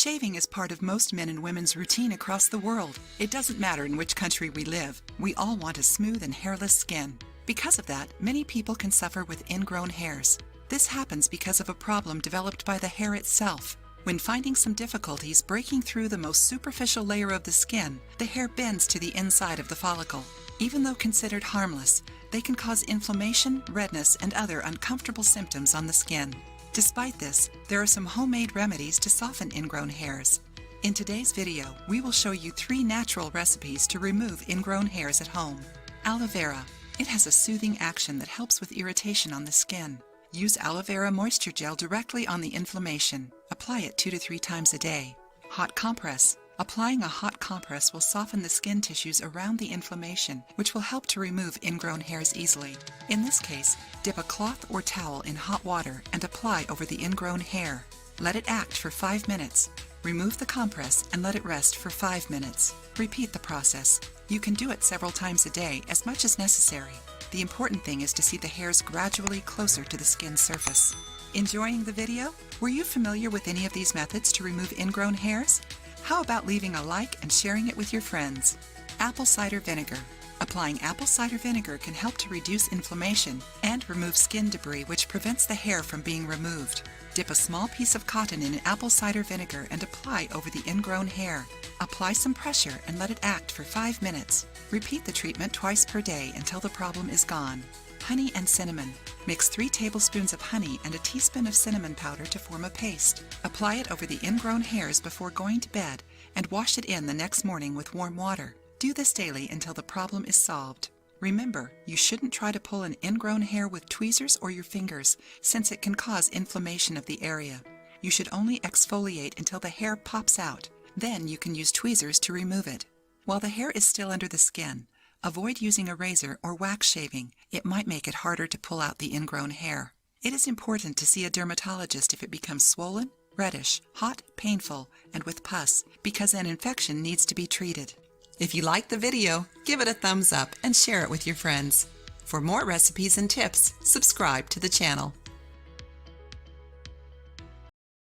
Shaving is part of most men and women's routine across the world. It doesn't matter in which country we live. We all want a smooth and hairless skin. Because of that, many people can suffer with ingrown hairs. This happens because of a problem developed by the hair itself. When finding some difficulties breaking through the most superficial layer of the skin, the hair bends to the inside of the follicle. Even though considered harmless, they can cause inflammation, redness, and other uncomfortable symptoms on the skin. Despite this, there are some homemade remedies to soften ingrown hairs. In today's video, we will show you 3 natural recipes to remove ingrown hairs at home. Aloe vera. It has a soothing action that helps with irritation on the skin. Use aloe vera moisture gel directly on the inflammation. Apply it 2 to 3 times a day. Hot compress. Applying a hot compress will soften the skin tissues around the inflammation, which will help to remove ingrown hairs easily. In this case, dip a cloth or towel in hot water and apply over the ingrown hair. Let it act for 5 minutes. Remove the compress and let it rest for 5 minutes. Repeat the process. You can do it several times a day, as much as necessary. The important thing is to see the hairs gradually closer to the skin surface. Enjoying the video? Were you familiar with any of these methods to remove ingrown hairs? How about leaving a like and sharing it with your friends? Apple cider vinegar. Applying apple cider vinegar can help to reduce inflammation and remove skin debris, which prevents the hair from being removed. Dip a small piece of cotton in apple cider vinegar and apply over the ingrown hair. Apply some pressure and let it act for 5 minutes. Repeat the treatment twice per day until the problem is gone. Honey and cinnamon. Mix 3 tablespoons of honey and a teaspoon of cinnamon powder to form a paste. Apply it over the ingrown hairs before going to bed and wash it in the next morning with warm water. Do this daily until the problem is solved. Remember, you shouldn't try to pull an ingrown hair with tweezers or your fingers, since it can cause inflammation of the area. You should only exfoliate until the hair pops out. Then you can use tweezers to remove it. While the hair is still under the skin, avoid using a razor or wax shaving. It might make it harder to pull out the ingrown hair. It is important to see a dermatologist if it becomes swollen, reddish, hot, painful, and with pus, because an infection needs to be treated. If you liked the video, give it a thumbs up and share it with your friends. For more recipes and tips, subscribe to the channel.